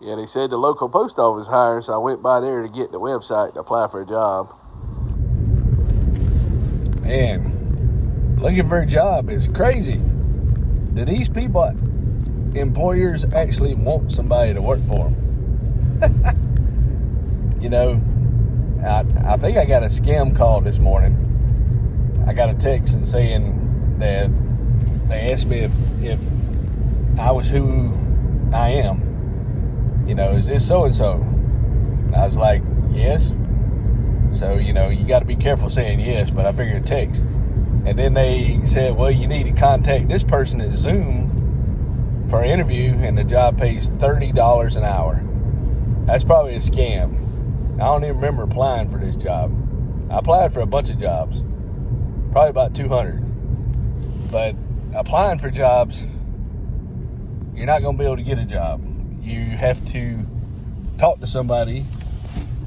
Yeah, they said the local post office hiring, so I went by there to get the website to apply for a job. Man, looking for a job is crazy. Do these people, employers, actually want somebody to work for them? You know, I think I got a scam call this morning. I got a text and saying that they asked me if I was who I am. You know, is this so-and-so? And I was like, yes. So, you know, you got to be careful saying yes, but I figured text. And then they said, well, you need to contact this person at Zoom for an interview, and the job pays $30 an hour. That's probably a scam. I don't even remember applying for this job. I applied for a bunch of jobs, probably about 200. But applying for jobs, you're not going to be able to get a job. You have to talk to somebody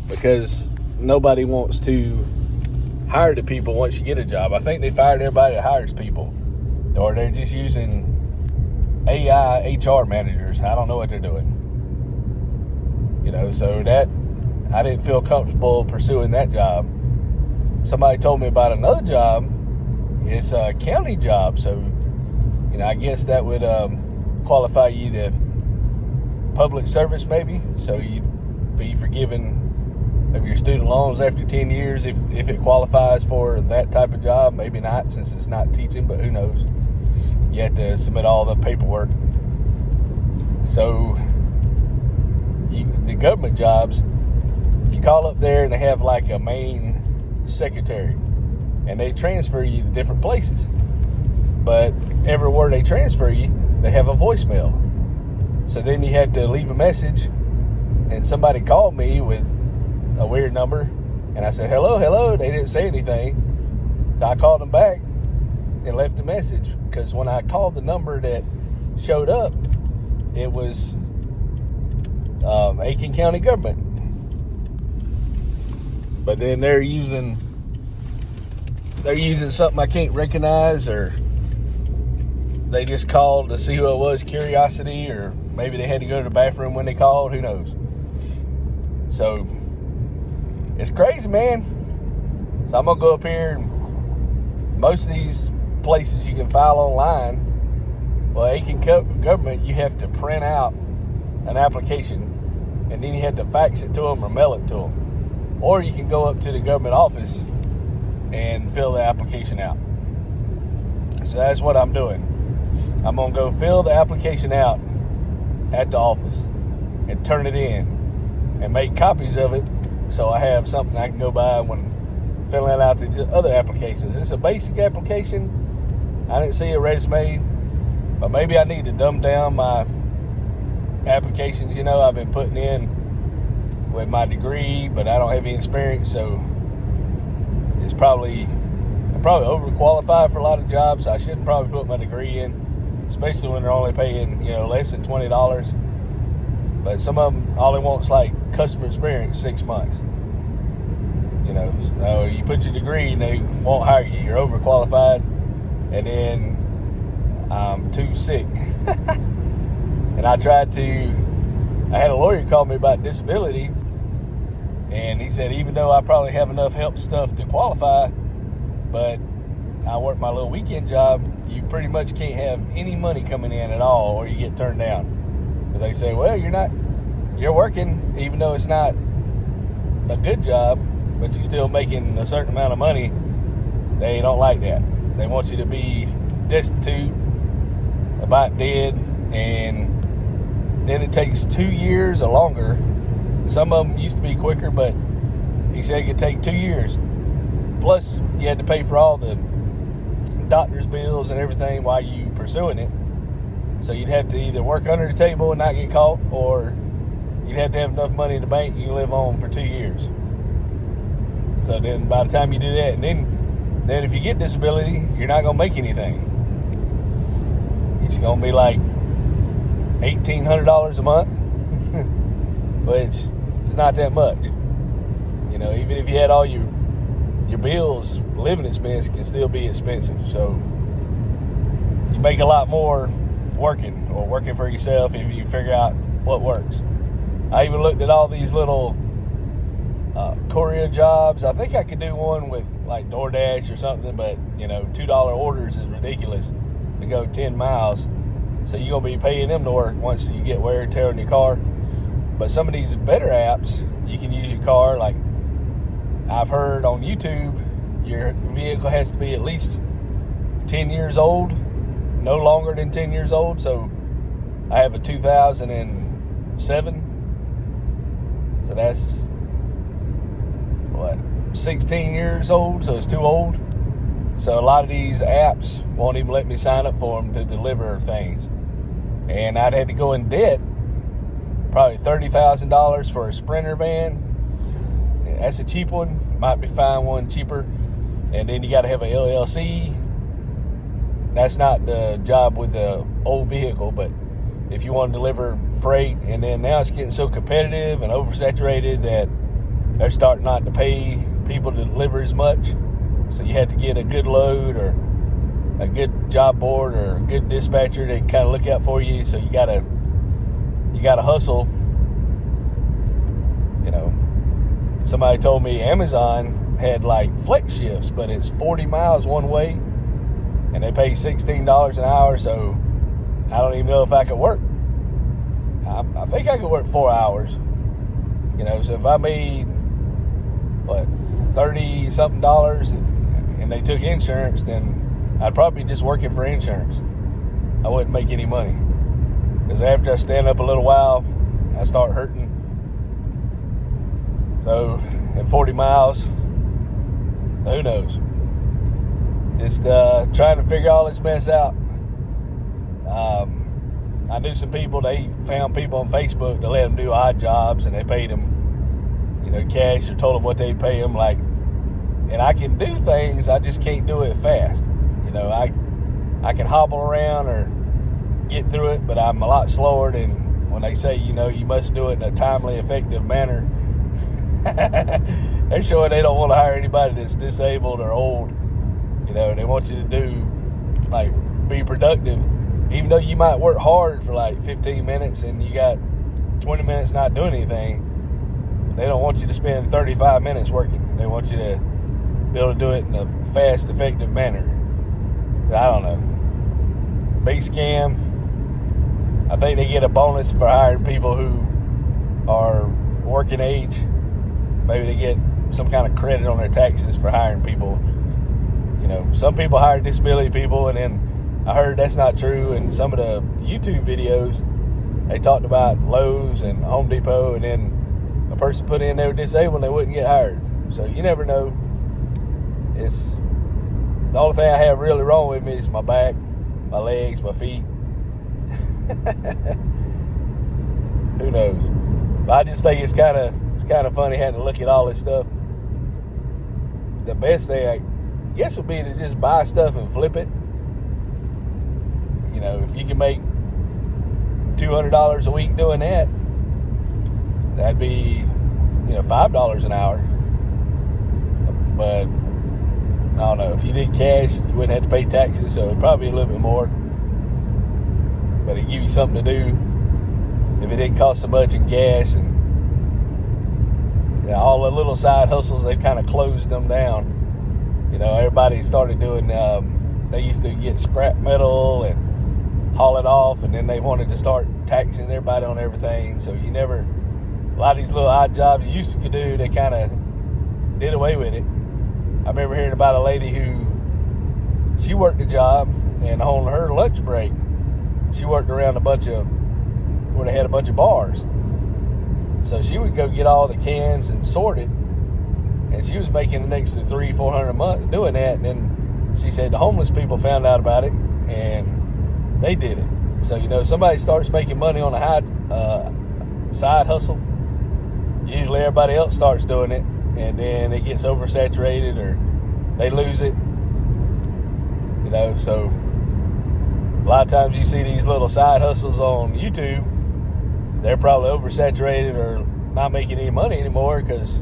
because nobody wants to hire the people once you get a job. I think they fired everybody that hires people, or they're just using AI HR managers. I don't know what they're doing. You know, so that I didn't feel comfortable pursuing that job. Somebody told me about another job. It's a county job, so you know, I guess that would qualify you to public service maybe, so you'd be forgiven of your student loans after 10 years if it qualifies for that type of job. Maybe not, since it's not teaching, but who knows. You have to submit all the paperwork. So the government jobs, you call up there and they have like a main secretary, and they transfer you to different places, but everywhere they transfer you, they have a voicemail. So then you had to leave a message, and somebody called me with a weird number, and I said, hello. They didn't say anything. So I called them back and left a message, because when I called the number that showed up, it was Aiken County government. But then they're using something I can't recognize, or they just called to see who it was, curiosity, or maybe they had to go to the bathroom when they called, who knows. So it's crazy, man. So I'm gonna go up here, and most of these places you can file online. Well, Aiken government, you have to print out an application, and then you have to fax it to them or mail it to them. Or you can go up to the government office and fill the application out. So that's what I'm doing. I'm going to go fill the application out at the office and turn it in and make copies of it, so I have something I can go by when filling out the other applications. It's a basic application. I didn't see a resume, but maybe I need to dumb down my applications. You know, I've been putting in with my degree, but I don't have any experience, so I'm probably overqualified for a lot of jobs. So I shouldn't probably put my degree in, especially when they're only paying, you know, less than $20. But some of them, all they want is like customer experience, 6 months. You know, so you put your degree and they won't hire you. You're overqualified, and then I'm too sick. And I had a lawyer call me about disability, and he said, even though I probably have enough help stuff to qualify, but I work my little weekend job, you pretty much can't have any money coming in at all, or you get turned down. Because they say, well, you're working, even though it's not a good job, but you're still making a certain amount of money. They don't like that. They want you to be destitute, about dead, and then it takes 2 years or longer. Some of them used to be quicker, but he said it could take 2 years. Plus, you had to pay for all the doctor's bills and everything while you pursuing it. So you'd have to either work under the table and not get caught, or you'd have to have enough money in the bank you can live on for 2 years. So then by the time you do that, and then if you get disability, you're not going to make anything. It's going to be like $1,800 a month, which is not that much. You know, even if you had all your bills, living expense can still be expensive. So you make a lot more working for yourself if you figure out what works. I even looked at all these little courier jobs. I think I could do one with like DoorDash or something, but $2 orders is ridiculous to go 10 miles. So you're gonna be paying them to work once you get wear and tear on your car. But some of these better apps, you can use your car. Like I've heard on YouTube, your vehicle has to be at least 10 years old, no longer than 10 years old. So I have a 2007, so that's 16 years old, so it's too old. So a lot of these apps won't even let me sign up for them to deliver things, and I'd had to go in debt probably $30,000 for a Sprinter van. That's a cheap one. Might be find one cheaper, and then you got to have a LLC. That's not the job with the old vehicle, but if you want to deliver freight, and then now it's getting so competitive and oversaturated that they're starting not to pay people to deliver as much. So you have to get a good load or a good job board or a good dispatcher to kind of look out for you. So you gotta hustle. Somebody told me Amazon had like flex shifts, but it's 40 miles one way, and they pay $16 an hour. So I don't even know if I could work. I think I could work 4 hours. So if I made, 30 something dollars and they took insurance, then I'd probably be just working for insurance. I wouldn't make any money. Because after I stand up a little while, I start hurting. So at 40 miles, who knows? Just trying to figure all this mess out. I knew some people, they found people on Facebook to let them do odd jobs, and they paid them, cash, or told them what they pay them. And I can do things, I just can't do it fast. I can hobble around or get through it, but I'm a lot slower than when they say, you must do it in a timely, effective manner. They're showing they don't want to hire anybody that's disabled or old. They want you to do, be productive. Even though you might work hard for 15 minutes and you got 20 minutes not doing anything, they don't want you to spend 35 minutes working. They want you to be able to do it in a fast, effective manner. I don't know. Big scam. I think they get a bonus for hiring people who are working age. Maybe they get some kind of credit on their taxes for hiring people. Some people hire disability people, and then I heard that's not true. And some of the YouTube videos, they talked about Lowe's and Home Depot, and then a person put in they were disabled and they wouldn't get hired. So you never know. It's the only thing I have really wrong with me is my back, my legs, my feet. Who knows? But I just think it's kind of funny having to look at all this stuff. The best thing I guess would be to just buy stuff and flip it. If you can make $200 a week doing that, that'd be $5 an hour. But I don't know, if you did cash, you wouldn't have to pay taxes, so it'd probably be a little bit more. But it'd give you something to do if it didn't cost so much in gas. And all the little side hustles, they've kind of closed them down. Everybody started doing, they used to get scrap metal and haul it off, and then they wanted to start taxing everybody on everything. So a lot of these little odd jobs you used to do, they kind of did away with it. I remember hearing about a lady who, she worked a job, and on her lunch break, she worked around where they had a bunch of bars. So she would go get all the cans and sort it, and she was making an extra $300-400 a month doing that. And then she said the homeless people found out about it, and they did it. So somebody starts making money on a high side hustle, usually everybody else starts doing it, and then it gets oversaturated or they lose it. So a lot of times you see these little side hustles on YouTube, they're probably oversaturated or not making any money anymore because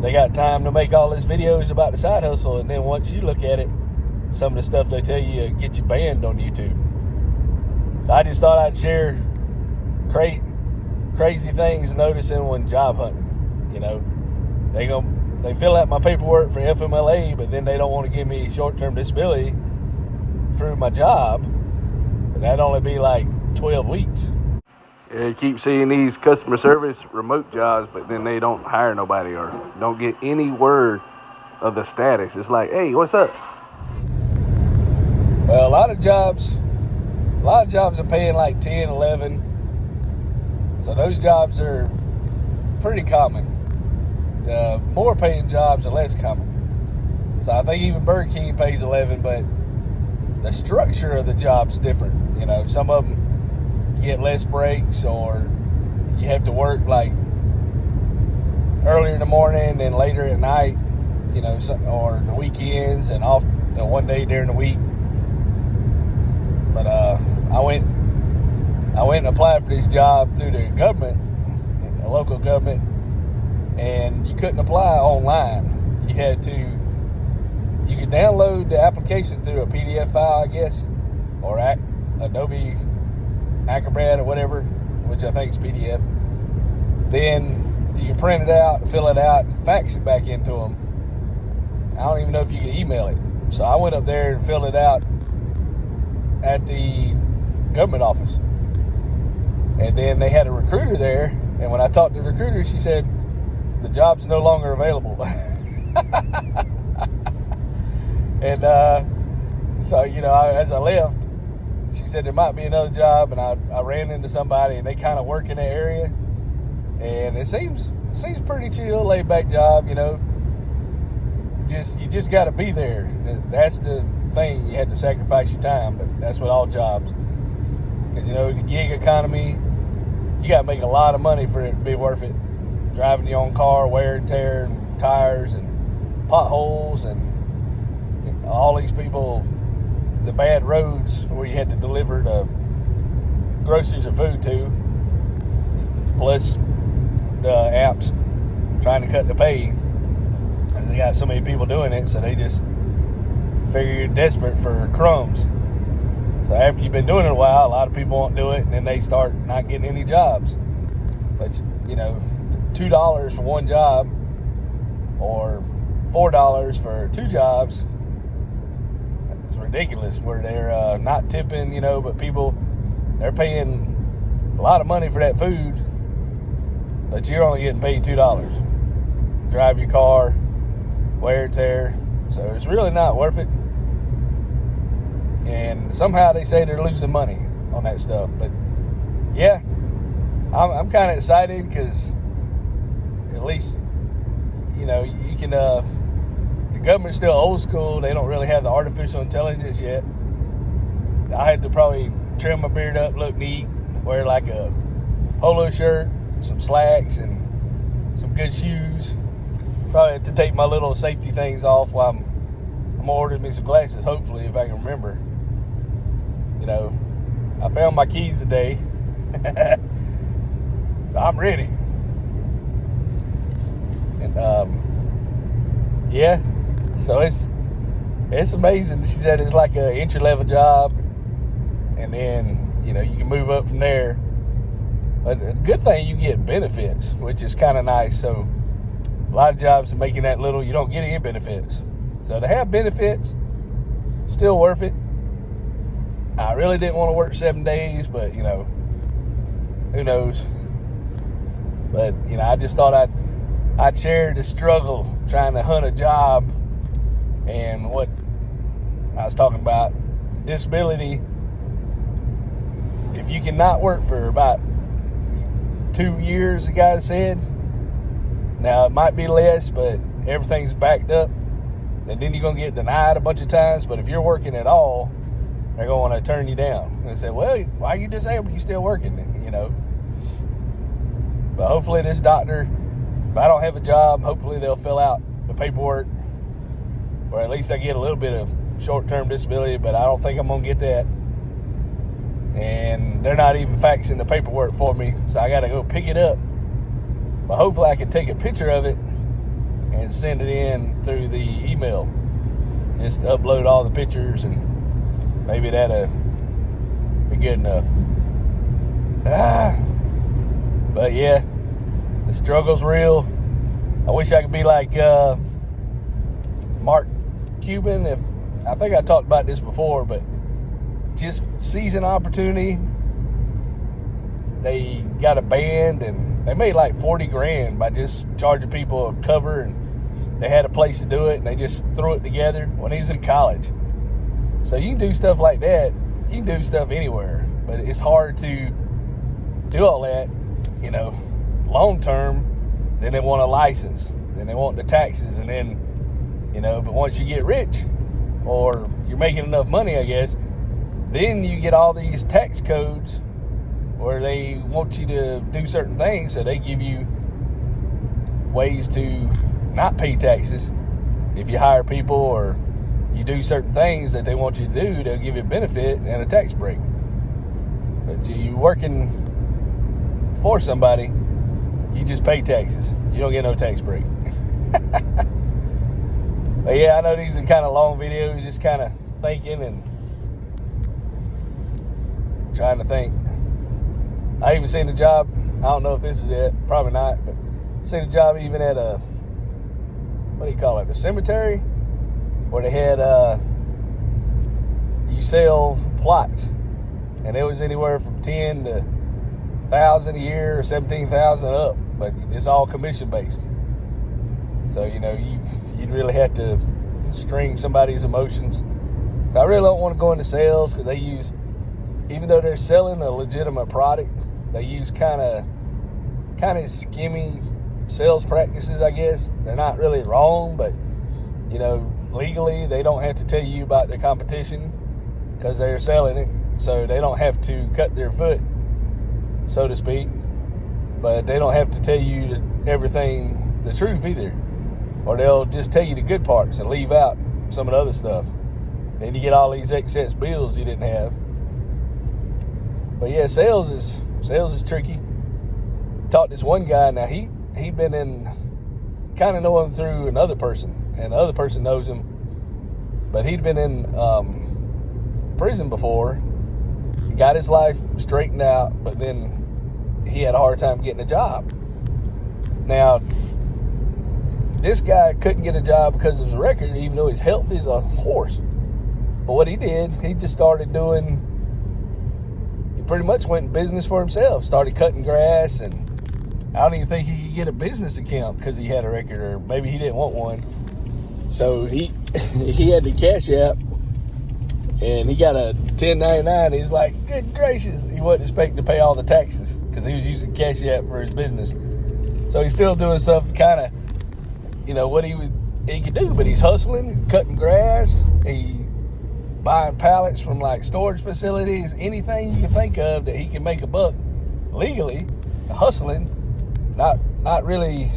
they got time to make all these videos about the side hustle. And then once you look at it, some of the stuff they tell you get you banned on YouTube. So I just thought I'd share crazy things noticing when job hunting. You know, they fill out my paperwork for FMLA, but then they don't want to give me short-term disability through my job. And that'd only be like 12 weeks. Yeah, you keep seeing these customer service remote jobs, but then they don't hire nobody or don't get any word of the status. It's like, hey, what's up? Well, a lot of jobs are paying like 10, 11. So those jobs are pretty common. The more paying jobs are less common. So I think even Burger King pays 11, but the structure of the job's different. You know, some of them you get less breaks, or you have to work like earlier in the morning and later at night, you know, or the weekends and off, you know, one day during the week. But I went and applied for this job through the government, the local government, and you couldn't apply online. You could download the application through a PDF file, I guess, or Adobe Acrobat or whatever, which I think is PDF. Then you can print it out, fill it out, and fax it back into them. I don't even know if you can email it. So I went up there and filled it out at the government office. And then they had a recruiter there, and when I talked to the recruiter, she said, the job's no longer available. And so, you know, as I left, she said there might be another job, and I ran into somebody, and they kind of work in that area, and it seems pretty chill, laid back job. You know, you just got to be there. That's the thing. You had to sacrifice your time, but that's with all jobs, because you know the gig economy, you got to make a lot of money for it to be worth it. Driving your own car, wear and tear, and tires, and potholes, and all these people, the bad roads where you had to deliver the groceries or food to, plus the apps trying to cut the pay. And they got so many people doing it, so they just figure you're desperate for crumbs. So after you've been doing it a while, a lot of people won't do it, and then they start not getting any jobs. But, you know, $2 for one job or $4 for two jobs, it's ridiculous, where they're not tipping, you know, but people, they're paying a lot of money for that food, but you're only getting paid $2. Drive your car, wear and tear, so it's really not worth it. And somehow they say they're losing money on that stuff. But yeah, I'm kind of excited, because at least, you know, you can, the government's still old school. They don't really have the artificial intelligence yet. I had to probably trim my beard up, look neat, wear like a polo shirt, some slacks, and some good shoes. Probably have to take my little safety things off while I'm gonna order me some glasses, hopefully, if I can remember. You know, I found my keys today. So I'm ready. And yeah, so it's amazing. She said it's like an entry-level job, and then, you know, you can move up from there. But a good thing, you get benefits, which is kind of nice. So a lot of jobs are making that little, you don't get any benefits. So to have benefits, still worth it. I really didn't want to work 7 days, but, you know, who knows? But, you know, I just thought I'd share the struggle trying to hunt a job, and what I was talking about, disability. If you cannot work for about 2 years, the guy said, now it might be less, but everything's backed up, and then you're going to get denied a bunch of times. But if you're working at all, they're going to turn you down. And they say, well, why are you disabled? You still working, you know. But hopefully this doctor, if I don't have a job, hopefully they'll fill out the paperwork, or at least I get a little bit of short-term disability, but I don't think I'm going to get that. And they're not even faxing the paperwork for me, so I got to go pick it up. But hopefully I can take a picture of it and send it in through the email. Just upload all the pictures, and maybe that'll be good enough. But yeah, the struggle's real. I wish I could be like Mark Cuban. I think I talked about this before, but just sees an opportunity. They got a band and they made like 40 grand by just charging people a cover, and they had a place to do it and they just threw it together when he was in college. So you can do stuff like that. You can do stuff anywhere, but it's hard to do all that, long term. Then they want a license, then they want the taxes, and then, but once you get rich or you're making enough money, I guess, then you get all these tax codes where they want you to do certain things, so they give you ways to not pay taxes. If you hire people or you do certain things that they want you to do, they'll give you a benefit and a tax break. But you working for somebody, you just pay taxes. You don't get no tax break. But yeah, I know these are kind of long videos, just kind of thinking and trying to think. I even seen a job, I don't know if this is it, probably not, but seen a job even at a, a cemetery, where they had, you sell plots, and it was anywhere from 10 to 1,000 a year or 17,000 up, but it's all commission based. So, you'd really have to string somebody's emotions. So I really don't want to go into sales, because they use, even though they're selling a legitimate product, they use kind of skimmy sales practices, I guess. They're not really wrong, but, legally they don't have to tell you about their competition because they're selling it. So they don't have to cut their foot, so to speak. But they don't have to tell you everything, the truth either. Or they'll just tell you the good parts and leave out some of the other stuff. Then you get all these excess bills you didn't have. But yeah, sales is tricky. Talked to this one guy. Now he'd been in, kind of know him through another person, and the other person knows him. But he'd been in prison before. He got his life straightened out, but then he had a hard time getting a job. Now, this guy couldn't get a job because of his record, even though his health is a horse. But what he did, he just started doing, he pretty much went in business for himself, started cutting grass, and I don't even think he could get a business account because he had a record, or maybe he didn't want one. So he had the Cash App, and he got a 1099. He's like, good gracious. He wasn't expecting to pay all the taxes because he was using Cash App for his business. So he's still doing stuff kind of, what he could do, but he's hustling, cutting grass, he buying pallets from like storage facilities, anything you can think of that he can make a buck legally, hustling, not really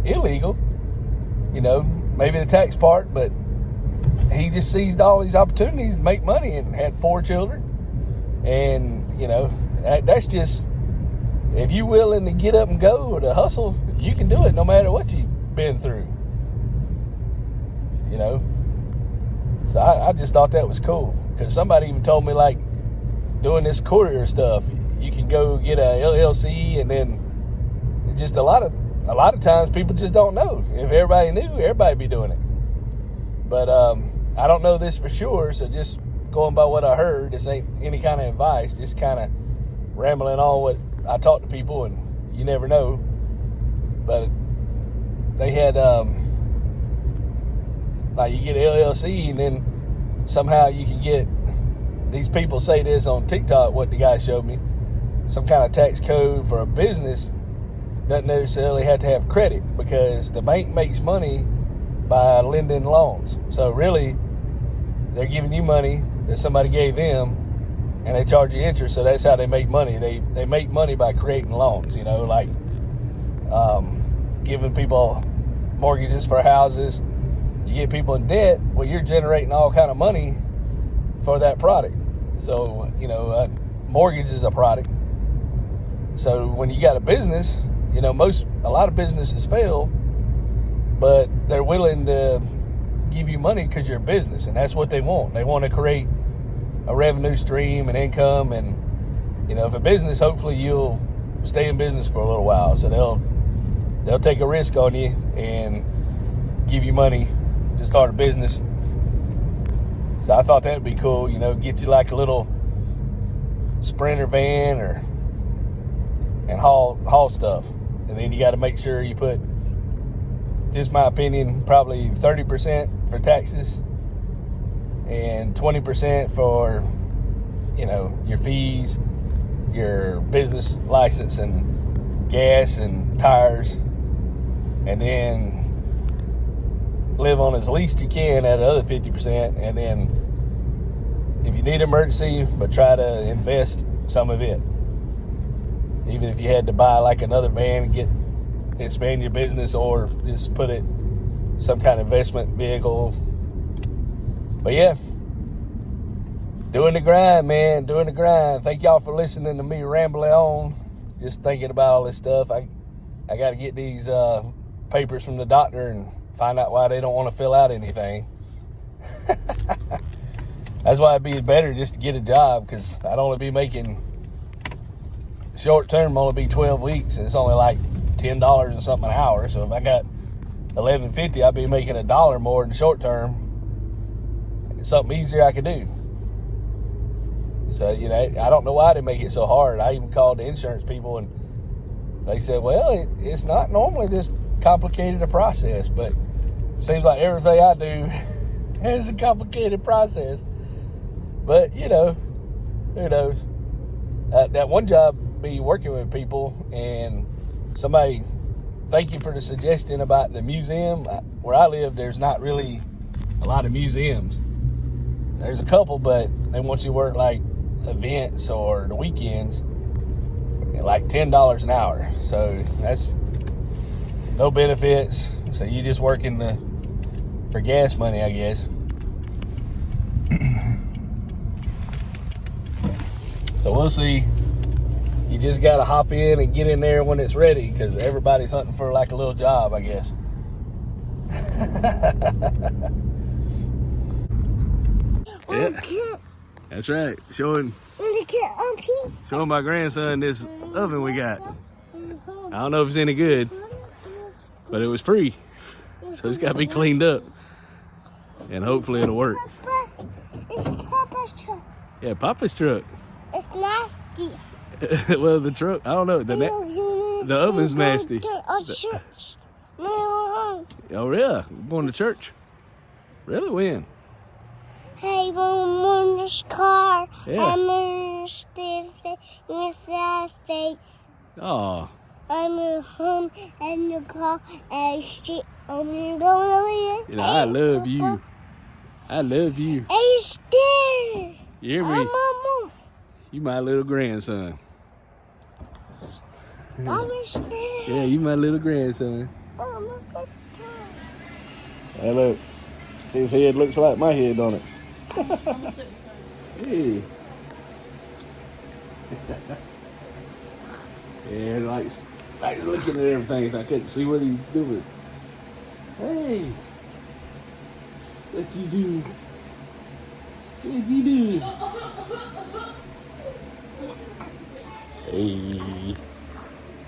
illegal, maybe the tax part, but he just seized all these opportunities to make money and had 4 children. And, that's just, if you're willing to get up and go or to hustle, you can do it no matter what you've been through. So I just thought that was cool, because somebody even told me, like, doing this courier stuff, you can go get a LLC, and then just a lot of times people just don't know. If everybody knew, everybody'd be doing it. But I don't know this for sure, so just going by what I heard, this ain't any kind of advice, just kind of rambling on what I talk to people, and you never know. But they had, like, you get an LLC, and then somehow you can get, these people say this on TikTok, what the guy showed me, some kind of tax code for a business doesn't necessarily have to have credit, because the bank makes money by lending loans. So really, they're giving you money that somebody gave them, and they charge you interest. So that's how they make money. They make money by creating loans, like giving people mortgages for houses. You get people in debt, well, you're generating all kind of money for that product. So, mortgage is a product. So when you got a business, a lot of businesses fail, but they're willing to give you money because you're a business, and that's what they want. They want to create a revenue stream and income, and if a business, hopefully you'll stay in business for a little while. So they'll take a risk on you and give you money to start a business. So I thought that'd be cool, you know, get you like a little Sprinter van and haul stuff. And then you got to make sure you put, just my opinion, probably 30% for taxes and 20% for, you know, your fees, your business license and gas and tires, and then live on as least you can at another 50%, and then if you need emergency, but try to invest some of it. Even if you had to buy like another van and expand your business, or just put it some kind of investment vehicle. But yeah, doing the grind, man, doing the grind. Thank y'all for listening to me rambling on, just thinking about all this stuff. I got to get these papers from the doctor and find out why they don't want to fill out anything. That's why it'd be better just to get a job, because I'd only be making, short term only be 12 weeks, and it's only like $10 and something an hour. So if I got $11.50, I'd be making $1 more in the short term. It's something easier I could do. So, you know, I don't know why they make it so hard. I even called the insurance people, and they said, well, it's not normally this complicated a process, but it seems like everything I do is a complicated process. But, you know, who knows? That one job, be working with people, and somebody, thank you for the suggestion about the museum. Where I live, there's not really a lot of museums. There's a couple, but they want you to work like events or the weekends at like $10 an hour. So that's no benefits. So you just working for gas money, I guess. So we'll see. You just got to hop in and get in there when it's ready, because everybody's hunting for like a little job, I guess. Yeah, that's right. Showing my grandson this oven we got. I don't know if it's any good, but it was free. So it's got to be cleaned up. And hopefully it'll work. It's Papa's truck. Yeah, Papa's truck. It's nasty. Well, the truck, I don't know. The oven's nasty. Church. Oh, yeah? Going to church? Really? When? Hey, Mom, this car. Yeah. I'm in sad face. Oh. I'm at home and the car and shit. I'm going You know, I love you. I love you. Hey, scared. You hear me? Mama. You my little grandson. I'm scared. Yeah, you my little grandson. I'm scared. Hey, look. His head looks like my head, don't it? Hey. Yeah, likes looking at everything, so I couldn't see what he's doing. Hey. What you do? What you do? Hey.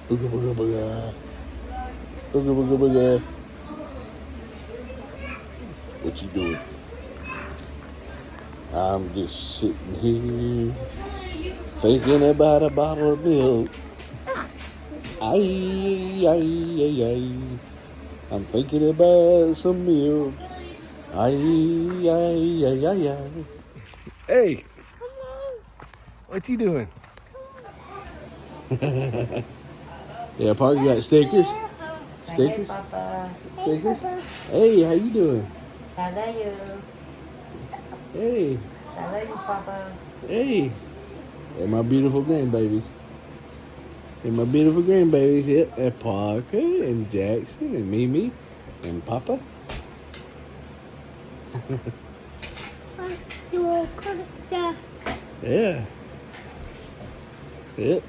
Booga booga booga. Booga booga booga. What you doing? I'm just sitting here thinking about a bottle of milk. Ay, ay, ay, ay. I'm thinking about some milk. Ay, ay, ay, ay, ay. Hey. What you doing? Yeah, Parker got stickers. Stickers? Papa. Stickers? Hey, how you doing? I love you. Hey. I love you, Papa. Hey. They're my beautiful grandbabies. They're my beautiful grandbabies. Yep, they're Parker and Jackson and Mimi and Papa. You want Costa? Yeah. Yep.